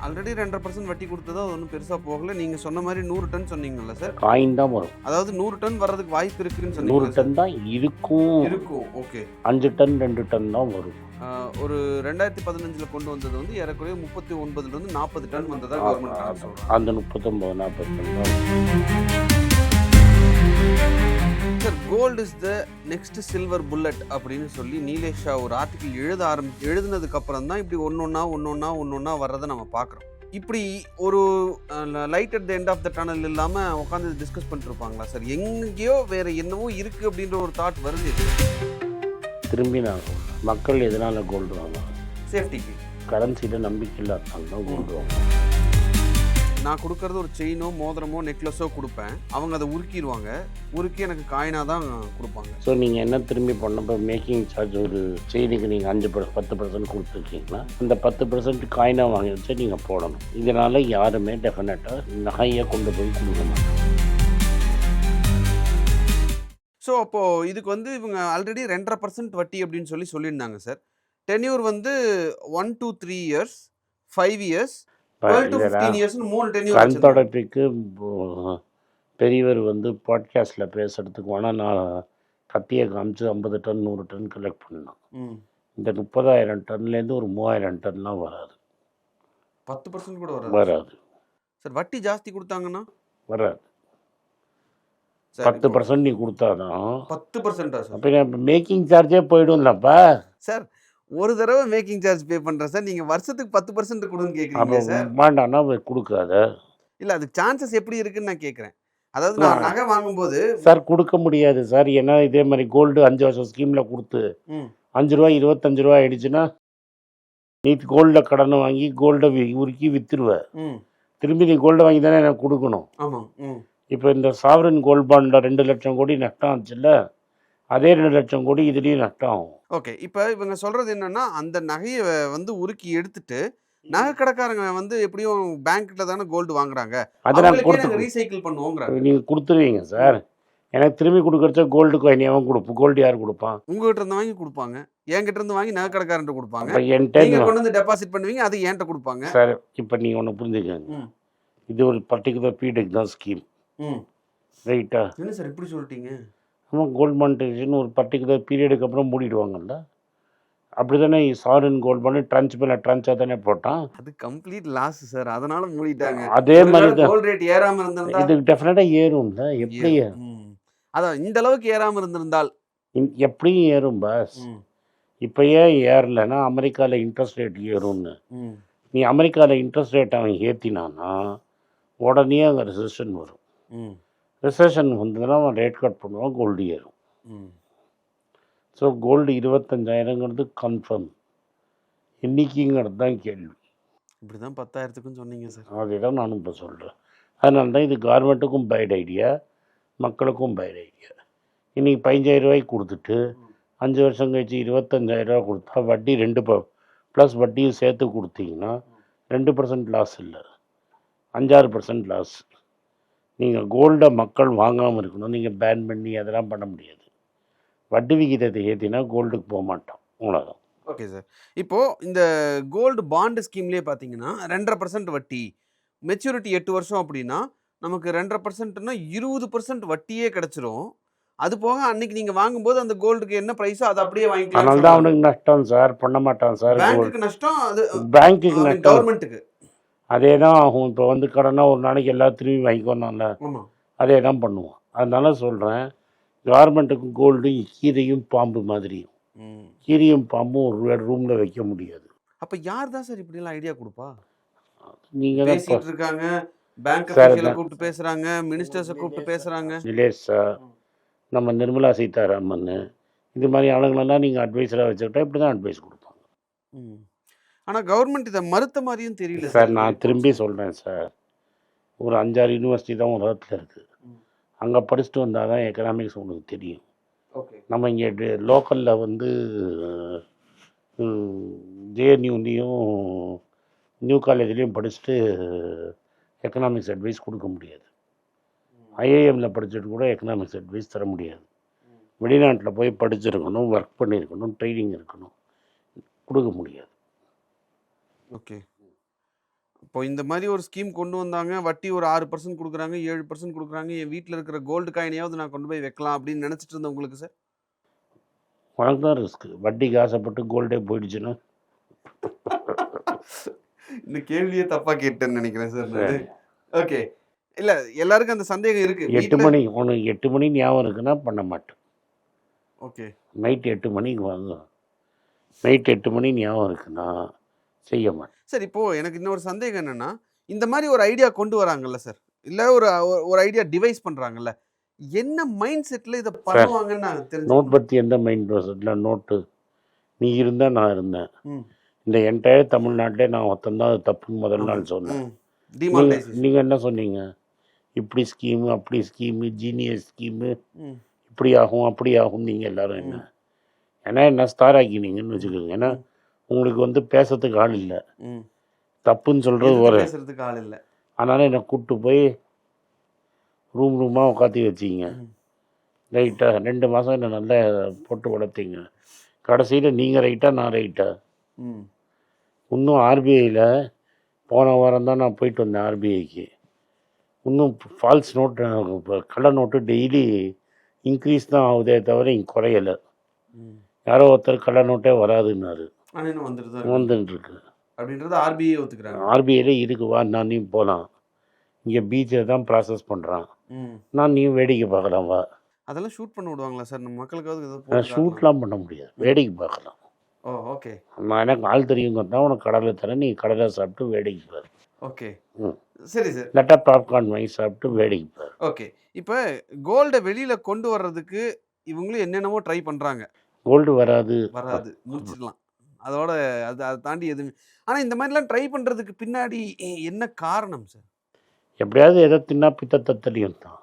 Already 2.5% வட்டி கொடுத்தது அது ஒன்றும் பெருசாக போகல. நீங்கள் சொன்ன மாதிரி 100 டன் சொன்னீங்கல்ல சார்? காயின் தான் வரும். அதாவது 100 டன் வர்றதுக்கு வாய்ப்பு இருக்குன்னு 100 சொன்னீங்க. டன் தான் இருக்கும். இருக்கும். ஓகே. 5 டன் 2 டன் தான் வரும். ஒரு 2015 கொண்டு வந்தது வந்து ஏறக்குறைய 39 40 டன் வந்ததா கவர்மெண்ட் கணக்கு சொல்றாங்க. அந்த 39 40 டன் தான். Sir, gold is the next silver bullet அப்படின்னு சொல்லி நீலேஷ் ஷா ஒரு ஆர்டிகிள் எழுதுனதுக்கு அப்புறம் தான் இப்படி ஒன்னொன்னா வர்றதை நம்ம பார்க்குறோம். இப்படி ஒரு light at the end of the tunnel இல்லாமல் உட்காந்து டிஸ்கஸ் பண்ணிட்டு இருப்பாங்களா சார்? எங்கேயோ வேற என்னவோ இருக்கு அப்படின்ற ஒரு தாட் வருது. திரும்பி நான் மக்கள் எதனால கோல்டு வாங்குவாங்க? சேஃப்டிக்கு. கரன்சியில் நம்பிக்கை இல்லாதனால தான் கோல்டு வாங்குவாங்க. நான் கொடுக்கறது ஒரு செயினோ மோதிரமோ நெக்லஸோ கொடுப்பேன், அவங்க அதை உருக்கிடுவாங்க. உருக்கி எனக்கு காயினாக தான் கொடுப்பாங்க. ஸோ நீங்கள் என்ன திரும்பி பண்ணப்போ மேக்கிங் சார்ஜ் ஒரு செயினுக்கு நீங்கள் 10% கொடுத்துருக்கீங்களா? அந்த 10% காயினாக வாங்கி வச்சு நீங்கள் போடணும். இதனால் யாருமே டெஃபினட்டாக நகையை கொண்டு போய் கொடுக்க மாட்டாங்க. ஸோ அப்போது இதுக்கு வந்து இவங்க ஆல்ரெடி 2.5% வட்டி அப்படின்னு சொல்லியிருந்தாங்க சார். டென்யூர் வந்து 1 to 3 years, 5 years, 12 to 15 years, 3 tenure. கண் தொடர்பிற்கு பெரியவர் வந்து பாட்காஸ்டில் பேசுகிறதுக்கு வேணால் நான் கத்தியை காமிச்சு 50 டன் 100 டன் கலெக்ட் பண்ணலாம். இந்த 30,000 டன்லேருந்து ஒரு 3,000 டன்லாம் வராது. 10% கூட வராது சார். வட்டி ஜாஸ்தி கொடுத்தாங்கன்னா வராது. 10% நீ கொடுத்தாதான் 10%. சார் அப்போ மேக்கிங் சார்ஜே போய்டும்லப்பா சார். ஒரு தடவை மேக்கிங் சார்ஜ் பே பண்ணுறேன் சார், நீங்கள் வருஷத்துக்கு 10% கொடுன்னு கேட்குறீங்க சார். வேண்டாம்னா கொடுக்காத. இல்லை, அதுக்கு சான்சஸ் எப்படி இருக்குன்னு நான் கேட்குறேன். அதாவது நான் நகை வாங்கும்போது சார் கொடுக்க முடியாது சார். ஏன்னா இதே மாதிரி கோல்டு 5 வருஷம் ஸ்கீமில் கொடுத்து 5 ரூபா 25 ரூபா ஆயிடுச்சுன்னா நீ கோல்டை கடனை வாங்கி கோல்டை உருக்கி விற்றுருவேன். திரும்பி நீ கோல்டை வாங்கி தானே எனக்கு கொடுக்கணும். ஆமாம். இப்போ இந்த சாவரன் கோல்ட் பாண்டில் 2 லட்சம் கோடி நஷ்டம் ஆச்சுல்ல, அதே 2 லட்சம் கோடி இதுலேயும் நஷ்டம் ஆகும். ஓகே. இப்போ இவங்க சொல்கிறது என்னென்னா, அந்த நகையை வந்து உருக்கி எடுத்துட்டு நகை கடைக்காரங்க வந்து எப்படியும் பேங்க்கில் தானே கோல்டு வாங்குறாங்க, அதை நான் கொடுத்து ரீசைக்கிள் பண்ணுவோங்கிறாங்க. நீங்கள் கொடுத்துருவீங்க சார். எனக்கு திரும்பி கொடுக்குறச்ச கோல்டு காயின் எவன் கொடுப்போம்? கோல்டு யார் கொடுப்பான்? உங்ககிட்ட இருந்து வாங்கி கொடுப்பாங்க, என்கிட்ட இருந்து வாங்கி நகை கடைக்காரன்ட்டு கொடுப்பாங்க. என்கிட்ட கொண்டு வந்து டெபாசிட் பண்ணுவீங்க, அது என்கிட்ட கொடுப்பாங்க. சார் இப்போ நீங்கள் ஒன்று புரிஞ்சுக்கங்க, இது ஒரு பர்டிகுலர் பீரியடுக்கு தான் ஸ்கீம். ரைட்டா? என்ன சார் இப்படி சொல்லிட்டீங்க? ஆமாம், கோல்ட் மானிட்டைசேஷன் ஒரு பர்டிகுலர் பீரியடுக்கு அப்புறம் மூடிடுவாங்கல்ல. அப்படி தானே சாவரன் கோல்ட் பாண்டு ட்ரான்ச் மேலே ட்ரான்ச்சாக தானே போட்டான். அது கம்ப்ளீட் லாஸ் சார், அதனால மூடிட்டாங்க. அதே மாதிரி தான் கோல்ட் ரேட் ஏறாமல் இருந்திருந்தா இது டெஃபினட்டாக ஏறும்ல. எப்படி அதான் இந்த அளவுக்கு ஏறாமல் இருந்திருந்தால் எப்படியும் ஏறும் பாஸ். இப்போ ஏன் ஏறலைன்னா அமெரிக்காவில் இன்ட்ரெஸ்ட் ரேட் ஏறும்னு. நீ அமெரிக்காவில் இன்ட்ரெஸ்ட் ரேட் அவன் ஏற்றினான்னா உடனே அங்கே ரிசெஷன் வரும். ரிசெஷன் வந்ததுன்னா அவன் ரேட் கட் பண்ணுவான், கோல்டு ஏறும். ஸோ கோல்டு 25,000ங்கிறது கன்ஃபார்ம். இன்றைக்கிங்கிறது தான் கேள்வி. இப்படி தான் 10,000க்கும் சொன்னீங்க சார். அதே தான் நானும் இப்போ சொல்கிறேன். அதனால தான் இது கவர்மெண்ட்டுக்கும் பைட் ஐடியா, மக்களுக்கும் பைட் ஐடியா. இன்றைக்கி 15,000 ரூபாய்க்கு கொடுத்துட்டு 5 வருஷம் கழிச்சு 25,000 ரூபா கொடுத்தா வட்டி 2 ப்ளஸ் வட்டியும் சேர்த்து கொடுத்தீங்கன்னா 2% லாஸ் இல்லை, 5-6% லாஸ். நீங்கள் கோல்டை மக்கள் வாங்காமல் இருக்கணும், நீங்கள் பேன் பண்ணி அதெல்லாம் பண்ண முடியாது. வட்டி விகிதத்தை ஏற்றினா கோல்டுக்கு போக மாட்டோம், அவ்வளோதான். Okay sir. இப்போது இந்த கோல்டு பாண்டு ஸ்கீம்லேயே பார்த்தீங்கன்னா 2.5% வட்டி, மெச்சூரிட்டி 8 வருஷம் அப்படின்னா நமக்கு 2.5%னா 20% வட்டியே கிடச்சிரும். அது போக அன்னைக்கு நீங்கள் வாங்கும்போது அந்த கோல்டுக்கு என்ன ப்ரைஸோ அதை அப்படியே வாங்கிக்கலாம். அதனால தான் அவனுக்கு நஷ்டம் சார், பண்ண மாட்டான் சார். பேங்க்குக்கு நஷ்டம், அது பேங்க்குக்கு நஷ்டம், கவர்மெண்ட்டுக்கு அதே தான் ஆகும். இப்போ வந்து கடனா ஒரு நாளைக்கு எல்லாரும் திரும்பி வாங்கிக்கோனால அதே தான் பண்ணுவான். அதனால சொல்கிறேன், கவர்மெண்ட்டுக்கும் கோல்டும் கீரையும் பாம்பு மாதிரியும். கீரியும் பாம்பும் ஒரு ரூமில் வைக்க முடியாது. அப்போ யார் தான் சார் இப்படிலாம் ஐடியா கொடுப்பா? நீங்கள் தான் பேசிட்டு இருக்காங்க, பேங்க் அஃபீஷியலை கூப்பிட்டு பேசுகிறாங்க, மினிஸ்டர்ஸை கூப்பிட்டு பேசுகிறாங்க. நிலேஷ் சார், நம்ம நிர்மலா சீதாராமன், இது மாதிரி ஆளுங்களெல்லாம் நீங்கள் அட்வைஸராக வச்சுக்கிட்டா இப்படி தான் அட்வைஸ் கொடுப்பாங்க. ஆனால் கவர்மெண்ட் இதை மறுத்த மாதிரியும் தெரியல சார். நான் திரும்பி சொல்கிறேன் சார், ஒரு 5-6 யூனிவர்சிட்டி தான் உலகத்தில் இருக்குது. அங்கே படிச்சுட்டு வந்தால் தான் எக்கனாமிக்ஸ் உங்களுக்கு தெரியும். நம்ம இங்கே லோக்கலில் வந்து ஜேஎன்யூலையும் நியூ காலேஜ்லேயும் படிச்சுட்டு எக்கனாமிக்ஸ் அட்வைஸ் கொடுக்க முடியாது. ஐஏஎம்மில் படிச்சுட்டு கூட எக்கனாமிக்ஸ் அட்வைஸ் தர முடியாது. வெளிநாட்டில் போய் படிச்சிருக்கணும், ஒர்க் பண்ணியிருக்கணும், ட்ரைனிங் இருக்கணும், கொடுக்க முடியாது. ஓகே. இப்போ இந்த மாதிரி ஒரு ஸ்கீம் கொண்டு வந்தாங்க, வட்டி ஒரு 6% குடுக்குறாங்க, 7% குடுக்குறாங்க. என் வீட்ல இருக்கிற கோல்டு காயினையாவது நான் கொண்டு போய் வைக்கலாம் அப்படின்னு நினைச்சிட்டு இருந்தவங்களுக்கு சார்? உனக்கு தான் ரிஸ்க்கு. வட்டிக்கு ஆசைப்பட்டு கோல்டே போயிடுச்சுன்னா இந்த கேள்வியே தப்பா கேட்டேன்னு நினைக்கிறேன் சார் நானு. சரி. ஓகே. இல்ல எல்லாருக்கும் அந்த சந்தேகம் இருக்கு. 8 வீட்ல மணி உனக்கு 8 மணி ஞாபகம் இருக்குன்னா பண்ண மாட்டேன். ஓகே. நைட் 8 மணிக்கு வாங்க. நைட் 8 மணி ஞாபகம் இருக்குன்னா செய்ய மாட்டேன். சார் இப்போ எனக்கு இன்னொரு சந்தேகம் என்னன்னா, இந்த மாதிரி ஒரு ஐடியா கொண்டு வராங்கல்ல சார், இல்ல ஒரு ஒரு ஐடியா டிவைஸ் பண்றாங்கல்ல, என்ன மைண்ட் செட்ல இத பண்ணுவாங்கன்னு நான் நோட் தெரிஞ்சுக்கணும். பத்தி எந்த மைண்ட் ப்ராசஸ்ல நோட்டு நீ இருந்தா நான் இருந்தேன். ம். இந்த என்டையர் தமிழ்நாட்டிலே நான் ஒருத்தன் தான் அது தப்புன்னு முதல் ஆமா. நாள் சொன்னேன். ம். டிமானிடைசேஷன். நீங்க என்ன சொன்னீங்க? இப்படி ஸ்கீமு, அப்படி ஸ்கீமு, ஜீனியஸ் ஸ்கீமு, ம். இப்படி ஆகும், அப்படி ஆகும் நீங்க எல்லாரும் என்ன? ம். ஏன்னா என்ன ஸ்டார் ஆக்கினீங்கன்னு வச்சுக்கோங்க. ஏன்னா உங்களுக்கு வந்து பேசுறதுக்கு ஆள் இல்லை. ம். தப்புன்னு சொல்றது எதிர்த்து ஒரு பேசுறதுக்கு ஆள் இல்ல. அதனால என்னை கூப்பிட்டு போய் ரூமாக உட்காத்தி வச்சிங்க. ம். ரைட்டாக 2 மாதம் என்னை நல்லா போட்டு வளர்த்தீங்க. கடைசியில் நீங்கள் ரைட்டா நான் ரைட்டா? ம். இன்னும் ஆர்பிஐயில் போன வாரம் தான் நான் போயிட்டு வந்தேன் ஆர்பிஐக்கு. இன்னும் ஃபால்ஸ் நோட்டு இப்போ கள்ள நோட்டு டெய்லி இன்க்ரீஸ் தான் ஆகுதே தவிர இங்கே குறையலை. ம். யாரோ ஒருத்தர் கள்ள நோட்டே வராதுன்னாரு. ஆனா இன்னும் வந்துட்டு தான் இருக்கு. வந்துட்டுருக்கு. அப்படின்றத ஆர்பிஐ ஒத்துக்கிறாங்க. ஆர்பிஐயில் இருக்கு வா நான் நீ போகலாம். இங்கே பீச்சில் தான் ப்ராசஸ் பண்ணுறான். ம். நான் நீ வேடிக்கை பார்க்கலாம் வா. அதெல்லாம் ஷூட் பண்ண விடுவாங்களா சார்? நம்ம மக்களுக்காவது ஏதோ போட்டு காட்டலாம். ஷூட்லாம் பண்ண முடியாது. வேடிக்கை பார்க்கலாம். ஓ ஓகே. நான் எனக்கு ஆள் தெரியுங்க தான் உனக்கு கடலை தரேன். நீ கடலை சாப்பிட்டு வேடிக்கை பாரு. ஓகே. ம். சரி சார். இல்லாட்டா பாப்கார்ன் வாங்கி சாப்பிட்டு வேடிக்கை பாரு. ஓகே. இப்ப கோல்ட வெளியில கொண்டு வர்றதுக்கு இவங்களும் என்னென்னவோ ட்ரை பண்றாங்க. கோல்டு வராது. வராது. முடிச்சிடலாம். அதோட அத தாண்டி எதுவுமே. ஆனா இந்த மாதிரிலாம் ட்ரை பண்றதுக்கு பின்னாடி என்ன காரணம் சார்? எப்படியாவது எதை தின்னா பித்தத்தை தெரியும் தான்.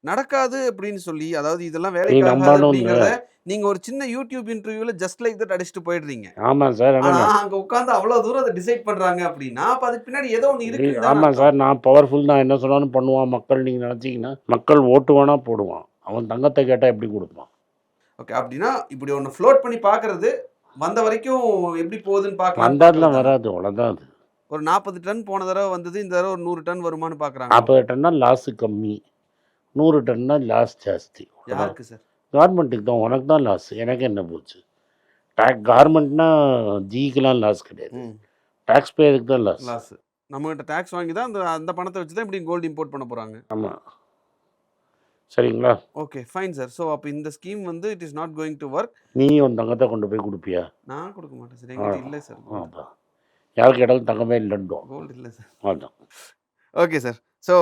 நடக்காது அப்படின்னு சொல்லி, அதாவது இதெல்லாம் நீ வேலைக்கு ஆகாது நம்பானும் அப்படிங்கிறத நீங்க ஒரு சின்ன யூடியூப் இன்டர்வியூல ஜஸ்ட் லைக் தட் அடிச்சுட்டு போயிடுறீங்க. ஆமாம் சார். ஆனா அங்க உட்கார்ந்து அவ்வளவு தூரம் அதை டிசைட் பண்றாங்க அப்படின்னா, அப்ப அதுக்கு பின்னாடி ஏதோ ஒண்ணு இருக்குன்னு தானே ஆமாம் அர்த்தம். சார். நான் பவர்ஃபுல் நான் என்ன சொன்னாலும் பண்ணுவான் மக்கள். நீங்கள் நினச்சிங்கன்னா மக்கள் ஓட்டு வேணா போடுவான். அவன் தங்கத்தை கேட்டால் எப்படி கொடுப்பான்? ஓகே. அப்படின்னா இப்படி ஒண்ணு ஃப்ளோட் பண்ணி பார்க்கிறது வந்த வரைக்கும் எப்படி போகுதுன்னு பார்க்கலாம். வந்தாதுலாம் வராது. அவ்வளோதான் அது. ஒரு 40 டன் போன தடவை வந்தது, இந்த தடவை ஒரு 100 டன் வருமான்னு பார்க்குறாங்க. 40 டன்னா லாஸு கம்மி, 100 டன்னா லாஸ் ஜாஸ்தி. யாருக்கு சார்? கவர்மெண்ட்டுக்கு தான். உனக்கு தான் லாஸ். எனக்கு என்ன போச்சு? கவர்மெண்ட்னா ஜிக்கெலாம் லாஸ் கிடையாது. ம். டேக்ஸ் பேருக்கு தான் லாஸ். லாஸ். நம்மகிட்ட டாக்ஸ் வாங்கி தான் அந்த அந்த பணத்தை வச்சு தான் இப்படி கோல்டு இம்போர்ட் பண்ண போறாங்க. ஆமாம். சரிங்களா? Okay fine sir. ஸோ அப்போ இந்த ஸ்கீம் வந்து it is not going to work. நீ உன் தங்கத்தை கொண்டு போய் கொடுப்பியா? நான் கொடுக்க மாட்டேன் சார். என்கிட்ட இல்லை சார். அதான். யாருக்கு கேட்டாலும் தங்கமே இல்லைன்றோம். கோல்டு இல்லை சார். அதான். Okay sir. ஸோ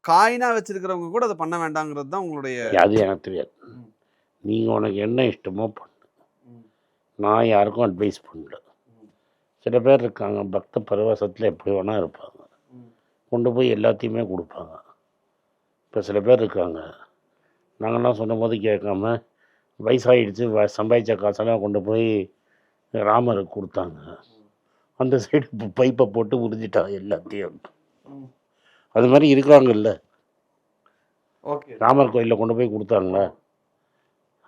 காயினா வச்சிருக்கிறவங்க கூட அதை பண்ண வேண்டாங்கிறது தான் உங்களுடைய. அது எனக்கு தெரியாது. நீங்கள் உனக்கு என்ன இஷ்டமோ பண்ணு. நான் யாருக்கும் அட்வைஸ் பண்ணல. சில பேர் இருக்காங்க பக்த பரவசத்தில் எப்படி வேணால் இருப்பாங்க. கொண்டு போய் எல்லாத்தையுமே கொடுப்பாங்க. இப்போ சில பேர் இருக்காங்க நாங்கள்லாம் சொன்னும் போது கேட்காம வயசாகிடுச்சு சம்பாதிச்ச காசெல்லாம் கொண்டு போய் ராமருக்கு கொடுத்தாங்க. அந்த சைடு பைப்பை போட்டு உறிஞ்சிட்டாங்க எல்லாத்தையும். அது மாதிரி இருக்காங்கல்ல. ஓகே. ராமர் கோயிலில் கொண்டு போய் கொடுத்தாங்களே,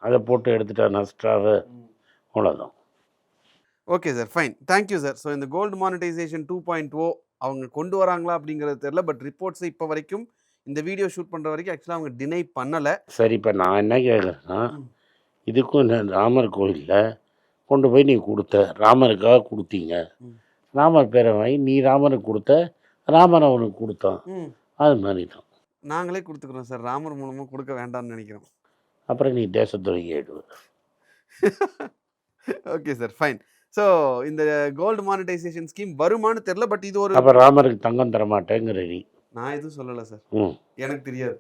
அதை போட்டு எடுத்துட்டா நஷ்டாவை. அவ்வளோதான். Okay sir fine. Thank you sir. So இந்த கோல்டு மானிட்டைசேஷன் 2.0 அவங்க கொண்டு வராங்களா அப்படிங்கிறது தெரியல. பட் ரிப்போர்ட்ஸை இப்போ வரைக்கும் இந்த வீடியோ ஷூட் பண்ணுற வரைக்கும் ஆக்சுவலாக அவங்க டினை பண்ணலை. சரி, இப்போ நான் என்ன கேட்குறேன்னா, இதுக்கும் இந்த ராமர் கோயிலில் கொண்டு போய் நீ கொடுத்த ராமருக்காக கொடுத்தீங்க. ராமர் பேரை வாங்கி நீ ராமருக்கு கொடுத்த, ராமர் அவனுக்கு கொடுத்தான். அது மாதிரி தான். நாங்களே கொடுத்துக்கிறோம் சார். ராமர் மூலமாக கொடுக்க வேண்டாம்னு நினைக்கிறோம். அப்புறம் நீ தேசத்துறை ஆயிடுவ. Okay sir fine. ஸோ இந்த கோல்டு மானிட்டைசேஷன் ஸ்கீம் வருமானு தெரியல. பட் இது ஒரு. அப்போ ராமருக்கு தங்கம் தர மாட்டேங்கிற நீ. நான் எதுவும் சொல்லலை சார். ம். எனக்கு தெரியாது.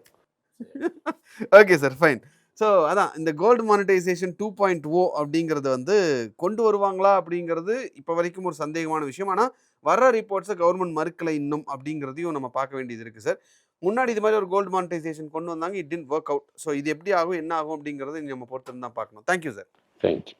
Okay sir fine. ஸோ அதான் இந்த கோல்டு மானிட்டைசேஷன் 2.0 அப்படிங்கிறது வந்து கொண்டு வருவாங்களா அப்படிங்கிறது இப்போ வரைக்கும் ஒரு சந்தேகமான விஷயம். ஆனால் வர்ற ரிப்போர்ட்ஸை கவர்மெண்ட் மறுக்கலை இன்னும் அப்படிங்கிறதையும் நம்ம பார்க்க வேண்டியது இருக்குது சார். முன்னாடி இது மாதிரி ஒரு கோல்டு மானிட்டைசேஷன் கொண்டு வந்தாங்க. It didn't work out. So இது எப்படி ஆகும் என்ன ஆகும் அப்படிங்கிறத நம்ம பொறுத்து தான் பார்க்கணும். Thank you sir. தேங்க்யூ.